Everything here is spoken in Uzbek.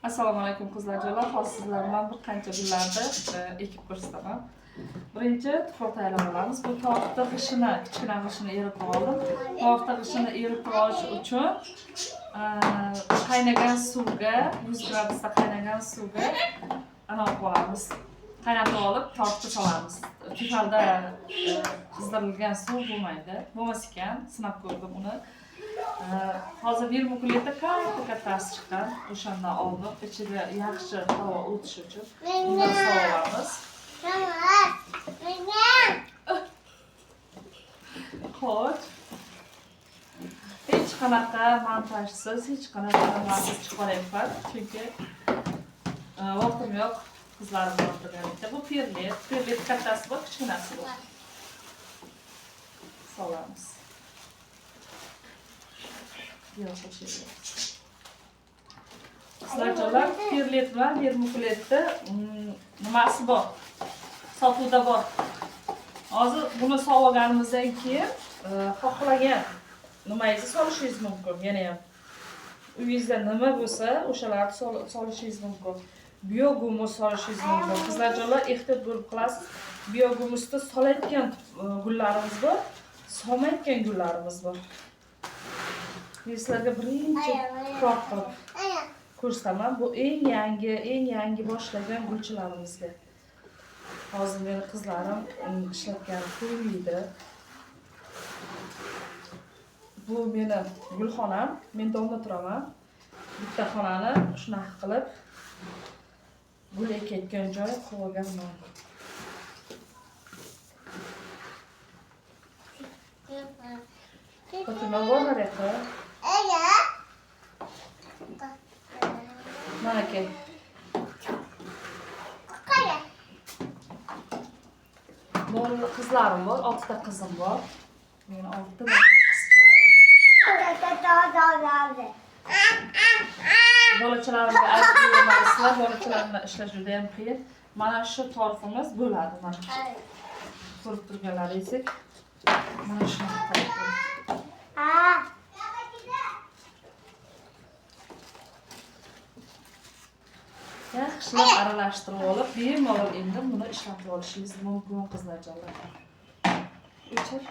Assalomu alaykum qizlarjolar. Hozir sizlar bilan bir qancha gullarni ekib ko'rsataman. Birinchi tuproq tayyorlab olamiz. Bu tovuqda g'ishini, kichkina g'ishini eritib oldim. Tovuqda g'ishini eritib olish uchun qaynagan suvga, 100 gradusda qaynagan suvga anavi qo'yamiz. Qaynatib olib, tovuqqa solamiz. Tefalda qizdirilgan suv bo'lmaydi. Bo'lmas ekan, sinab ko'rdim uni. Hozir vermikulitda kattasi chiqqan, o'shandan oldim. Ichida yaxshi havo o'tishi uchun undan solamiz. Qo'ch. Hech qanaqa montajsiz, hech qanaqa nimasiz chiqaryapman, chunki vaqtim yo'q qizlarim bilan. Bu perlet kattasi bor, kichkinasi bor. Solamiz. Qizlarjolar, perlet bilan vermikulitda nimasi bor? Sotuvda bor. Hozir buni sog'ganimizdan keyin xohlagan nimangizni solishingiz mumkin. Yana ham uyingizda nima bo'lsa, o'shalarni solishingiz mumkin. Biogumus solishingiz mumkin. Qizlarjolar, ehtiyot bo'lib qilasiz. Biogumusda solayotgan gullarimiz bor, solmayotgan gullarimiz bor. Sizlarga birinchi tuproq qilib ko'rsataman. Bu eng yangi boshlagan gulchilarimizga. Hozir meni qizlarim ishlatgan qo'ydi. Bu meni gulxonam. Men domda turaman. Bitta xonani shunaqa qilib gul ekayotgan joy qilganman. Fatima borlar edi. Mana aka. Benim qizlarim bor, 6 ta qizim bor. Meni 6 ta qizcharim bor. Bolachalarimga aytib bermaysizlar, bolachalarni ishlash juda ham qiyin. Mana shu torfimiz bo'ladi mana. Ko'rib turganlaringizdek. Mana shunaqa qilib. Yaxshilab aralashtirib olib, bemalol endi buni ishlatib olishingiz mumkin qizlarjolar. O'chir.